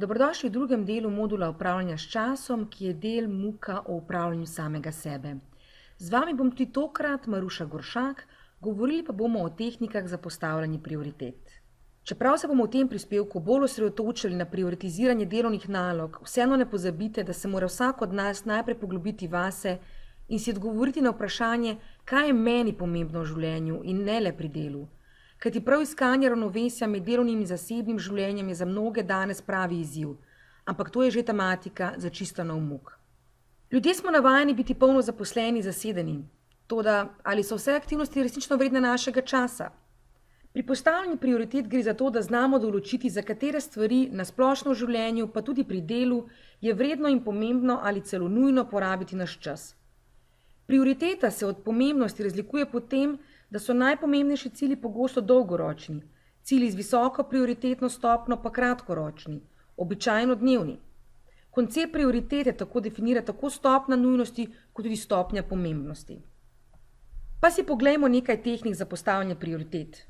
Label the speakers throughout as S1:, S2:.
S1: Dobrodošli v drugem delu modula upravljanja s časom, ki je del MUK-a o upravljanju samega sebe. Z vami bom tudi tokrat Maruša Goršak, govorili pa bomo o tehnikah za postavljanje prioritet. Čeprav se bomo v tem prispevku bolj osredotočili na prioritiziranje delovnih nalog, vseeno ne pozabite, da se mora vsak od nas najprej poglobiti vase in si odgovoriti na vprašanje, kaj je meni pomembno v življenju in ne le pri delu. Kajti prav iskanje ravnovesja med delovnim in zasebnim življenjem je za mnoge danes pravi izziv, ampak to je že tematika za čisto nov MUK. Ljudje smo navajeni biti polno zaposleni, zasedeni. Toda, ali so vse aktivnosti resnično vredne našega časa? Pri postavljanju prioritet gre za to, da znamo določiti, za katere stvari na splošno v življenju, pa tudi pri delu, je vredno in pomembno ali celo nujno porabiti naš čas. Prioriteta se od pomembnosti razlikuje po tem, da so najpomembnejši cilji pogosto dolgoročni, cilji z visoko prioritetno stopnjo pa kratkoročni, običajno dnevni. Koncept prioritete tako definira tako stopnja nujnosti, kot tudi stopnja pomembnosti. Pa si poglejmo nekaj tehnik za postavljanje prioritet.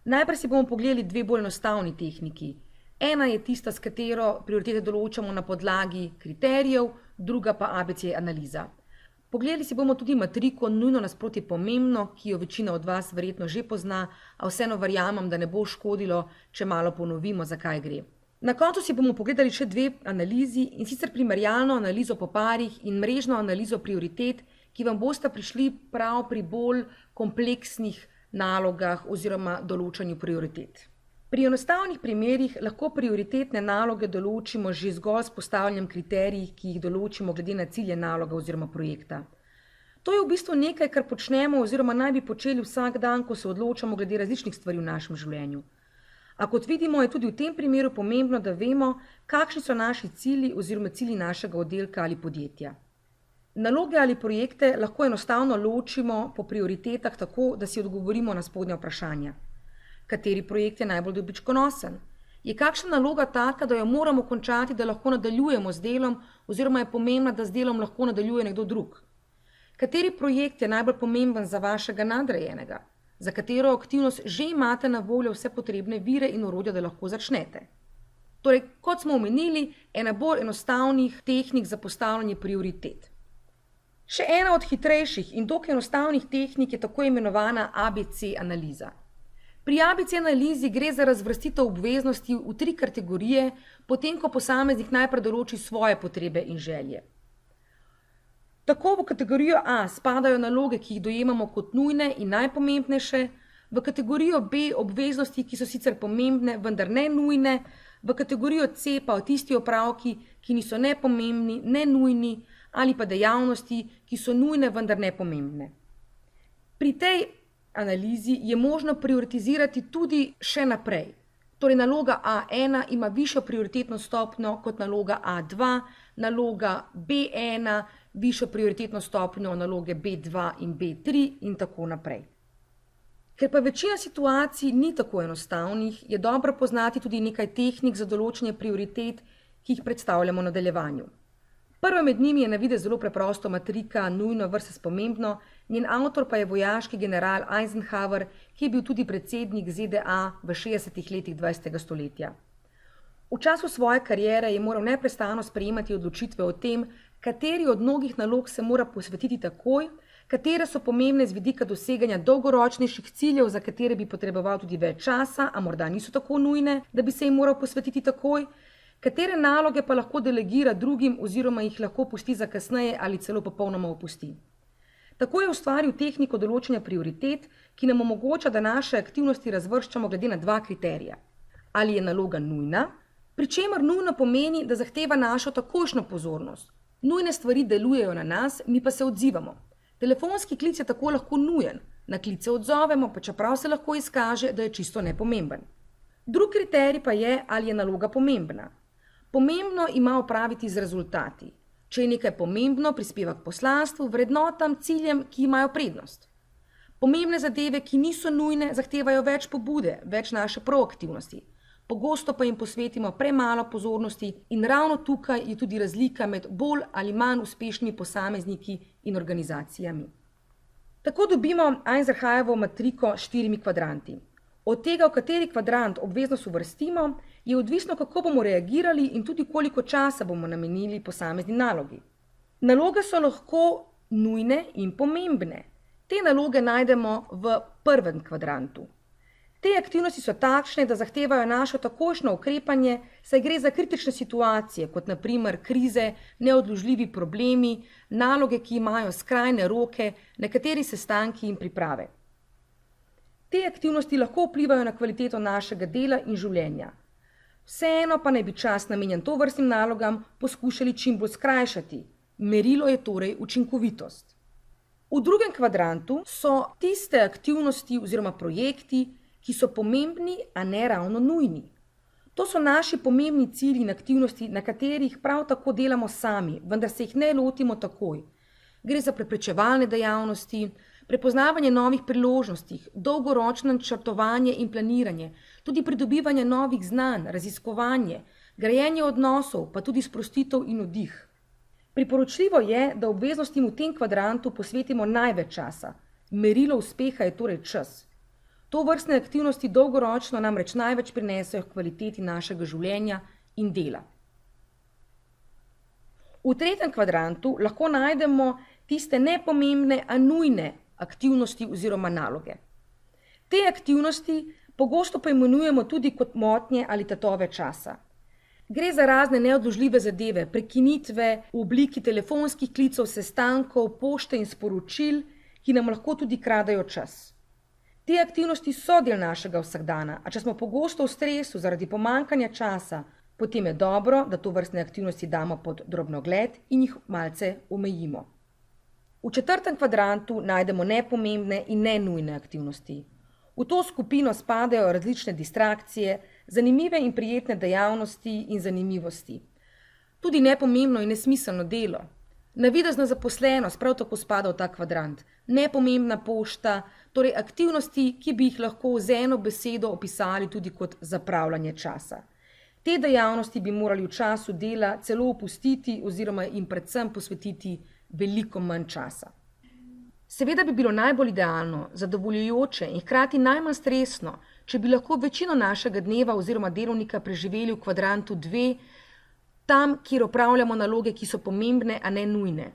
S1: Najprej si bomo pogledali dve bolj enostavni tehniki. Ena je tista, s katero prioritete določamo na podlagi kriterijev, druga pa ABC analiza. Pogledali si bomo tudi matriko nujno nasproti pomembno, ki jo večina od vas verjetno že pozna, a vseeno verjamem, da ne bo škodilo, če malo ponovimo, zakaj gre. Na koncu si bomo pogledali še dve analizi, in sicer primerjalno analizo po parih in mrežno analizo prioritet, ki vam bosta prišli prav pri bolj kompleksnih nalogah oziroma določanju prioritet. Pri enostavnih primerih lahko prioritetne naloge določimo že zgolj s postavljanjem kriterijih, ki jih določimo glede na cilje naloga oziroma projekta. To je v bistvu nekaj, kar počnemo oziroma naj bi počeli vsak dan, ko se odločamo glede različnih stvari v našem življenju. A kot vidimo, je tudi v tem primeru pomembno, da vemo, kakšni so naši cilji oziroma cilji našega oddelka ali podjetja. Naloge ali projekte lahko enostavno ločimo po prioritetah tako, da si odgovorimo na spodnja vprašanja. Kateri projekt je najbolj dobičkonosen? Je kakšna naloga taka, da jo moramo končati, da lahko nadaljujemo z delom, oziroma je pomembna, da z delom lahko nadaljuje nekdo drug? Kateri projekt je najbolj pomemben za vašega nadrejenega? Za katero aktivnost že imate na voljo vse potrebne vire in orodja, da lahko začnete? Torej, kot smo omenili, ena bolj enostavnih tehnik za postavljanje prioritet. Še ena od hitrejših in dokaj enostavnih tehnik je tako imenovana ABC analiza. Pri ABC analizi gre za razvrstitev obveznosti v 3 kategorije, potem ko posameznik najprej določi svoje potrebe in želje. Tako v kategorijo A spadajo naloge, ki jih dojemamo kot nujne in najpomembnejše, v kategorijo B obveznosti, ki so sicer pomembne, vendar ne nujne, v kategorijo C pa tisti opravki, ki niso ne pomembni, ne nujni, ali pa dejavnosti, ki so nujne, vendar ne pomembne. Pri tej analizi je možno prioritizirati tudi še naprej. Torej, naloga A1 ima višjo prioritetno stopnjo kot naloga A2, naloga B1 višjo prioritetno stopnjo naloge B2 in B3 in tako naprej. Ker pa večina situacij ni tako enostavnih, je dobro poznati tudi nekaj tehnik za določanje prioritet, ki jih predstavljamo v nadaljevanju. Prva med njimi je na videz zelo preprosto matrika nujno versus pomembno, njen avtor pa je vojaški general Eisenhower, ki je bil tudi predsednik ZDA v 60. letih 20. stoletja. V času svoje kariere je moral neprestano sprejemati odločitve o tem, kateri od mnogih nalog se mora posvetiti takoj, katere so pomembne z vidika doseganja dolgoročnejših ciljev, za katere bi potreboval tudi več časa, a morda niso tako nujne, da bi se jim moral posvetiti takoj, katere naloge pa lahko delegira drugim oziroma jih lahko pusti za kasneje ali celo popolnoma opusti. Tako je ustvaril tehniko določanja prioritet, ki nam omogoča, da naše aktivnosti razvrščamo glede na 2 kriterija. Ali je naloga nujna, pri čemer nujno pomeni, da zahteva našo takojšnjo pozornost. Nujne stvari delujejo na nas, mi pa se odzivamo. Telefonski klic je tako lahko nujen, na klice odzovemo, pa čeprav se lahko izkaže, da je čisto nepomemben. Drug kriterij pa je, ali je naloga pomembna. Pomembno ima opraviti z rezultati. Če je nekaj pomembno, prispeva k poslanstvu, vrednotam, ciljem, ki imajo prednost. Pomembne zadeve, ki niso nujne, zahtevajo več pobude, več naše proaktivnosti. Pogosto pa jim posvetimo premalo pozornosti in ravno tukaj je tudi razlika med bolj ali manj uspešnimi posamezniki in organizacijami. Tako dobimo Eisenhowerovo matriko s 4 kvadranti. Od tega, v kateri kvadrant obveznost uvrstimo, je odvisno, kako bomo reagirali in tudi koliko časa bomo namenili posamezni nalogi. Naloge so lahko nujne in pomembne. Te naloge najdemo v prvem kvadrantu. Te aktivnosti so takšne, da zahtevajo našo takojšnjo ukrepanje, saj gre za kritične situacije, kot na primer krize, neodložljivi problemi, naloge, ki imajo skrajne roke, nekateri sestanki in priprave. Te aktivnosti lahko vplivajo na kvaliteto našega dela in življenja. Vseeno pa naj bi čas namenjen tovrstnim nalogam poskušali čim bolj skrajšati. Merilo je torej učinkovitost. V drugem kvadrantu so tiste aktivnosti oziroma projekti, ki so pomembni, a ne ravno nujni. To so naši pomembni cilji in aktivnosti, na katerih prav tako delamo sami, vendar se jih ne lotimo takoj. Gre za preprečevalne dejavnosti, prepoznavanje novih priložnosti, dolgoročno načrtovanje in planiranje, tudi pridobivanje novih znanj, raziskovanje, grajenje odnosov, pa tudi sprostitev in oddih. Priporočljivo je, da obveznostim v tem kvadrantu posvetimo največ časa. Merilo uspeha je torej čas. Tovrstne aktivnosti dolgoročno namreč največ prinesejo k kvaliteti našega življenja in dela. V tretjem kvadrantu lahko najdemo tiste nepomembne, a nujne aktivnosti oziroma naloge. Te aktivnosti pogosto poimenujemo tudi kot motnje ali tatove časa. Gre za razne neodložljive zadeve, prekinitve v obliki telefonskih klicev, sestankov, pošte in sporočil, ki nam lahko tudi kradejo čas. Te aktivnosti so del našega vsakdana, a če smo pogosto v stresu zaradi pomanjkanja časa, potem je dobro, da tovrstne aktivnosti damo pod drobnogled in jih malce omejimo. V četrtem kvadrantu najdemo nepomembne in nenujne aktivnosti. V to skupino spadajo različne distrakcije, zanimive in prijetne dejavnosti in zanimivosti. Tudi nepomembno in nesmiselno delo. Navidezna zaposlenost prav tako spada v ta kvadrant. Nepomembna pošta, torej aktivnosti, ki bi jih lahko z eno besedo opisali tudi kot zapravljanje časa. Te dejavnosti bi morali v času dela celo opustiti oziroma jim predvsem posvetiti veliko manj časa. Seveda bi bilo najbolj idealno, zadovoljujoče in hkrati najmanj stresno, če bi lahko večino našega dneva oziroma delovnika preživeli v kvadrantu 2, tam, kjer opravljamo naloge, ki so pomembne, a ne nujne.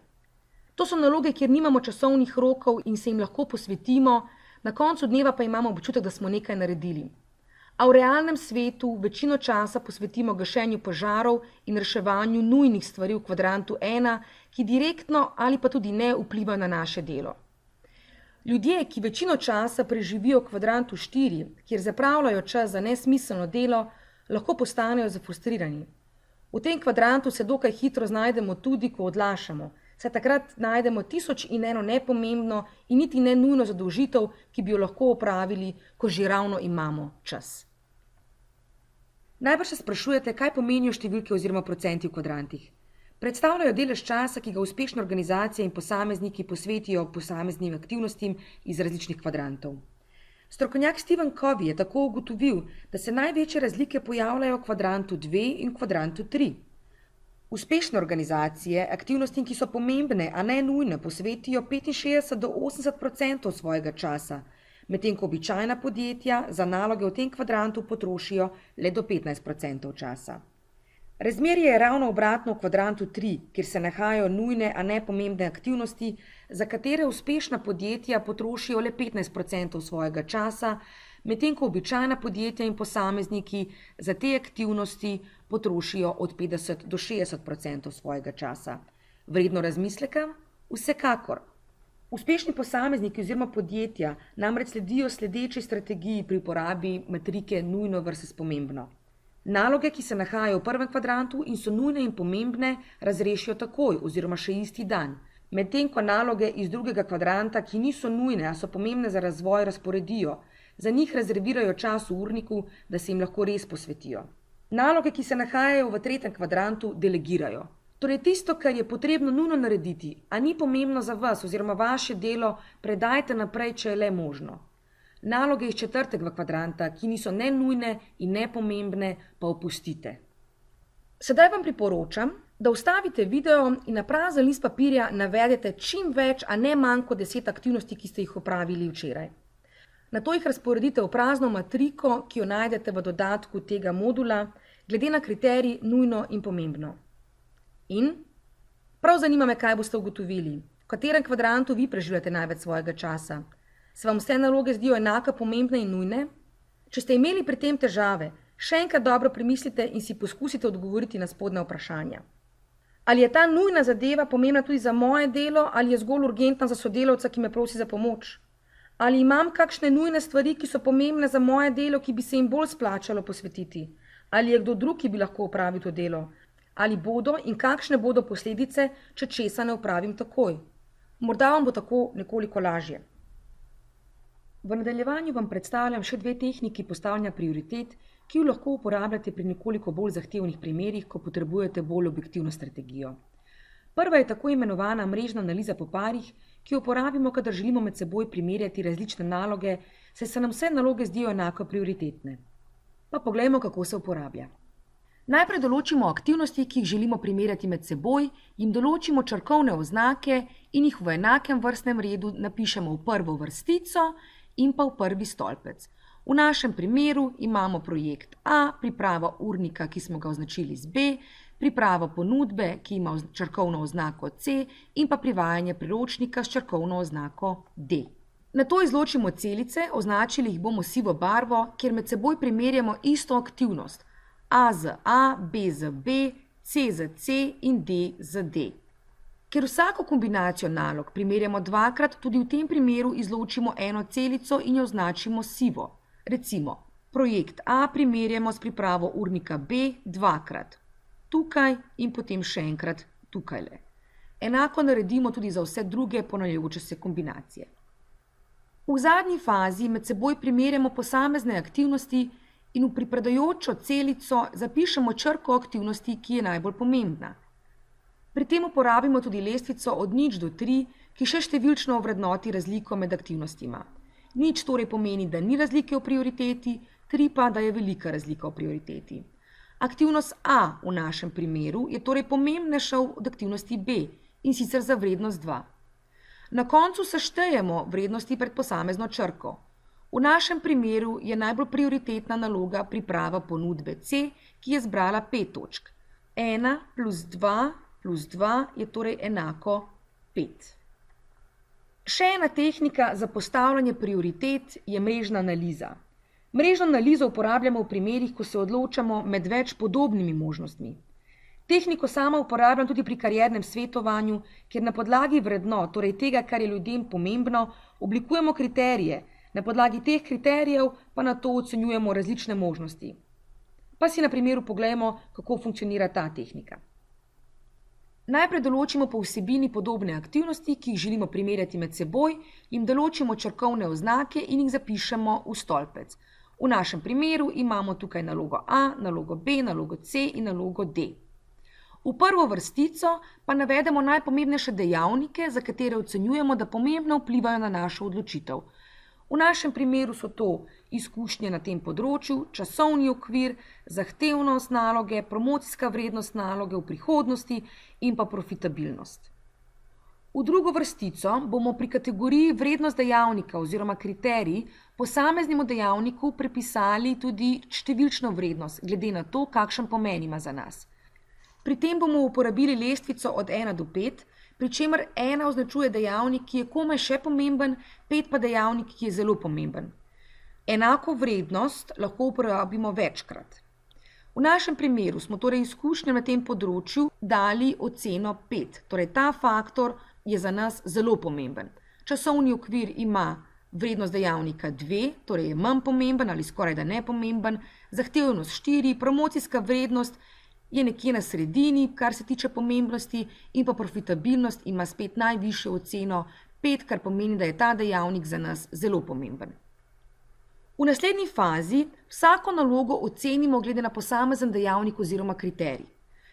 S1: To so naloge, kjer nimamo časovnih rokov in se jim lahko posvetimo, na koncu dneva pa imamo občutek, da smo nekaj naredili. A v realnem svetu večino časa posvetimo gašenju požarov in reševanju nujnih stvari v kvadrantu 1, ki direktno ali pa tudi ne vplivajo na naše delo. Ljudje, ki večino časa preživijo v kvadrantu 4, kjer zapravljajo čas za nesmiselno delo, lahko postanejo zafrustrirani. V tem kvadrantu se dokaj hitro znajdemo tudi, ko odlašamo, saj takrat najdemo 1001 nepomembno in niti ne nujno zadolžitev, ki bi jo lahko opravili, ko že ravno imamo čas. Najbrž se sprašujete, kaj pomenijo številke oziroma procenti v kvadrantih. Predstavljajo delež časa, ki ga uspešne organizacije in posamezniki posvetijo posameznim aktivnostim iz različnih kvadrantov. Strokovnjak Stephen Covey je tako ugotovil, da se največje razlike pojavljajo v kvadrantu 2 in v kvadrantu 3. Uspešne organizacije aktivnostim, ki so pomembne, a ne nujne, posvetijo 65 do 80% svojega časa, medtem ko običajna podjetja za naloge v tem kvadrantu potrošijo le do 15% časa. Razmerje je ravno obratno v kvadrantu 3, kjer se nahajajo nujne, a ne pomembne aktivnosti, za katere uspešna podjetja potrošijo le 15% svojega časa, medtem ko običajna podjetja in posamezniki za te aktivnosti potrošijo od 50 do 60% svojega časa. Vredno razmisleka? Vsekakor. Uspešni posamezniki oziroma podjetja namreč sledijo sledeči strategiji pri uporabi metrike nujno versus pomembno. Naloge, ki se nahajajo v prvem kvadrantu in so nujne in pomembne, razrešijo takoj oziroma še isti dan. Medtem ko naloge iz drugega kvadranta, ki niso nujne, a so pomembne za razvoj, razporedijo, za njih rezervirajo čas v urniku, da se jim lahko res posvetijo. Naloge, ki se nahajajo v tretjem kvadrantu, delegirajo. Torej tisto, kar je potrebno nujno narediti, a ni pomembno za vas oziroma vaše delo, predajte naprej, če je le možno. Naloge iz četrtega kvadranta, ki niso ne nujne in ne pomembne, pa opustite. Sedaj vam priporočam, da ustavite video in na prazen list papirja navedete čim več, a ne manj kot 10 aktivnosti, ki ste jih opravili včeraj. Nato jih razporedite v prazno matriko, ki jo najdete v dodatku tega modula, glede na kriterij nujno in pomembno. In? Prav zanima me, kaj boste ugotovili. V katerem kvadrantu vi preživljate največ svojega časa? Se vam vse naloge zdijo enako pomembne in nujne? Če ste imeli pri tem težave, še enkrat dobro premislite in si poskusite odgovoriti na spodnja vprašanja. Ali je ta nujna zadeva pomembna tudi za moje delo ali je zgolj urgentna za sodelavca, ki me prosi za pomoč? Ali imam kakšne nujne stvari, ki so pomembne za moje delo, ki bi se jim bolj splačalo posvetiti? Ali je kdo drug, ki bi lahko opravil to delo? Ali bodo in kakšne bodo posledice, če česa ne opravim takoj? Morda vam bo tako nekoliko lažje. V nadaljevanju vam predstavljam še 2 tehniki postavljanja prioritet, ki jo lahko uporabljate pri nekoliko bolj zahtevnih primerih, ko potrebujete bolj objektivno strategijo. Prva je tako imenovana mrežna analiza po parih, ki jo uporabimo, kadar želimo med seboj primerjati različne naloge, saj se nam vse naloge zdijo enako prioritetne. Pa poglejmo, kako se uporablja. Najprej določimo aktivnosti, ki jih želimo primerjati med seboj, jim določimo črkovne oznake in jih v enakem vrstnem redu napišemo v prvo vrstico in pa v prvi stolpec. V našem primeru imamo projekt A, pripravo urnika, ki smo ga označili z B, pripravo ponudbe, ki ima črkovno oznako C in pa privajanje priročnika s črkovno oznako D. Nato izločimo celice, označili jih bomo sivo barvo, kjer med seboj primerjamo isto aktivnost. A z A, B z B, C z C in D z D. Ker vsako kombinacijo nalog primerjamo dvakrat, tudi v tem primeru izločimo eno celico in jo označimo sivo. Recimo, projekt A primerjamo s pripravo urnika B dvakrat. Tukaj in potem še enkrat tukajle. Enako naredimo tudi za vse druge ponavljajoče se kombinacije. V zadnji fazi med seboj primerjamo posamezne aktivnosti in v pripadajočo celico zapišemo črko aktivnosti, ki je najbolj pomembna. Pri tem uporabimo tudi lestvico od 0 do 3, ki še številčno ovrednoti razliko med aktivnostima. 0 torej pomeni, da ni razlike v prioriteti, 3 pa, da je velika razlika v prioriteti. Aktivnost A v našem primeru je torej pomembnejša od aktivnosti B in sicer za vrednost 2. Na koncu seštejemo vrednosti pred posamezno črko. V našem primeru je najbolj prioritetna naloga priprava ponudbe C, ki je zbrala 5 točk. 1 plus 2 plus 2 je torej enako 5. Še ena tehnika za postavljanje prioritet je mrežna analiza. Mrežno analizo uporabljamo v primerih, ko se odločamo med več podobnimi možnostmi. Tehniko sama uporabljam tudi pri kariernem svetovanju, kjer na podlagi vrednot, torej tega, kar je ljudem pomembno, oblikujemo kriterije, na podlagi teh kriterijev pa nato ocenjujemo različne možnosti. Pa si na primeru poglejmo, kako funkcionira ta tehnika. Najprej določimo po vsebini podobne aktivnosti, ki jih želimo primerjati med seboj, jim določimo črkovne oznake in jih zapišemo v stolpec. V našem primeru imamo tukaj nalogo A, nalogo B, nalogo C in nalogo D. V prvo vrstico pa navedemo najpomembnejše dejavnike, za katere ocenjujemo, da pomembno vplivajo na našo odločitev. V našem primeru so to izkušnje na tem področju, časovni okvir, zahtevnost naloge, promocijska vrednost naloge v prihodnosti in pa profitabilnost. V drugo vrstico bomo pri kategoriji vrednost dejavnika oziroma kriterij posameznemu dejavniku prepisali tudi številčno vrednost, glede na to, kakšen pomen ima za nas. Pri tem bomo uporabili lestvico od 1 do 5, pri čemer 1 označuje dejavnik, ki je komaj še pomemben, 5 pa dejavnik, ki je zelo pomemben. Enako vrednost lahko uporabimo večkrat. V našem primeru smo torej izkušnje na tem področju dali oceno 5, torej ta faktor je za nas zelo pomemben. Časovni okvir ima vrednost dejavnika 2, torej je manj pomemben ali skoraj da nepomemben, zahtevnost 4, promocijska vrednost je nekje na sredini, kar se tiče pomembnosti, in pa profitabilnost ima spet najvišjo oceno 5, kar pomeni, da je ta dejavnik za nas zelo pomemben. V naslednji fazi vsako nalogo ocenimo glede na posamezen dejavnik oziroma kriterij,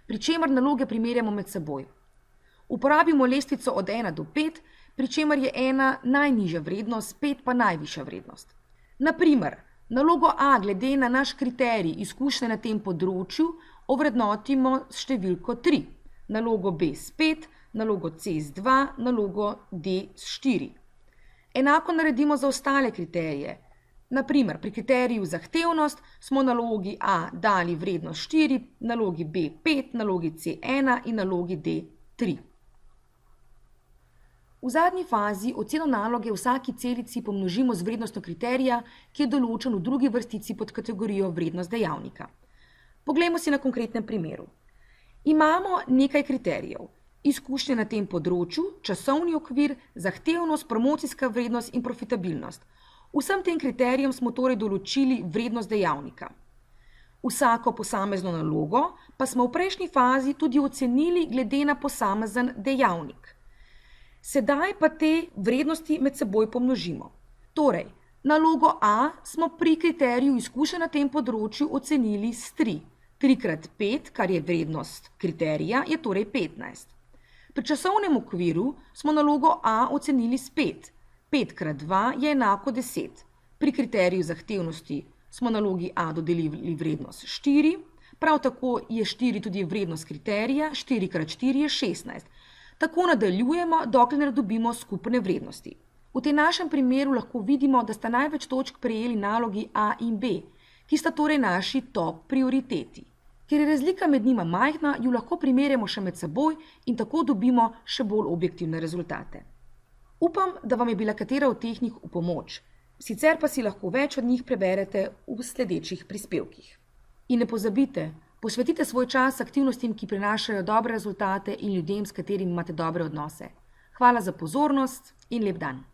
S1: pri čemer naloge primerjamo med seboj. Uporabimo lestvico od 1 do 5, pri čemer je 1 najnižja vrednost, 5 pa najvišja vrednost. Naprimer, nalogo A glede na naš kriterij izkušnje na tem področju ovrednotimo s številko 3, nalogo B s 5, nalogo C s 2, nalogo D s 4. Enako naredimo za ostale kriterije. Naprimer, pri kriteriju zahtevnost smo nalogi A dali vrednost 4, nalogi B 5, nalogi C 1 in nalogi D 3. V zadnji fazi oceno naloge vsaki celici pomnožimo z vrednostjo kriterija, ki je določen v drugi vrstici pod kategorijo vrednost dejavnika. Poglejmo si na konkretnem primeru. Imamo nekaj kriterijev: izkušnje na tem področju, časovni okvir, zahtevnost, promocijska vrednost in profitabilnost. Vsem tem kriterijem smo torej določili vrednost dejavnika. Vsako posamezno nalogo pa smo v prejšnji fazi tudi ocenili glede na posamezen dejavnik. Sedaj pa te vrednosti med seboj pomnožimo. Torej, nalogo A smo pri kriteriju izkušenj na tem področju ocenili s 3. 3 krat 5, kar je vrednost kriterija, je torej 15. Pri časovnem okviru smo nalogo A ocenili s 5. 5 krat 2 je enako 10. Pri kriteriju zahtevnosti smo nalogi A dodelili vrednost 4, prav tako je 4 tudi vrednost kriterija, 4 krat 4 je 16. Tako nadaljujemo, dokler ne dobimo skupne vrednosti. V tem našem primeru lahko vidimo, da sta največ točk prejeli nalogi A in B, ki sta torej naši top prioriteti. Ker je razlika med njima majhna, ju lahko primerjamo še med seboj in tako dobimo še bolj objektivne rezultate. Upam, da vam je bila katera od tehnik v pomoč, sicer pa si lahko več od njih preberete v sledečih prispevkih. In ne pozabite, posvetite svoj čas aktivnostim, ki prinašajo dobre rezultate in ljudem, s katerimi imate dobre odnose. Hvala za pozornost in lep dan.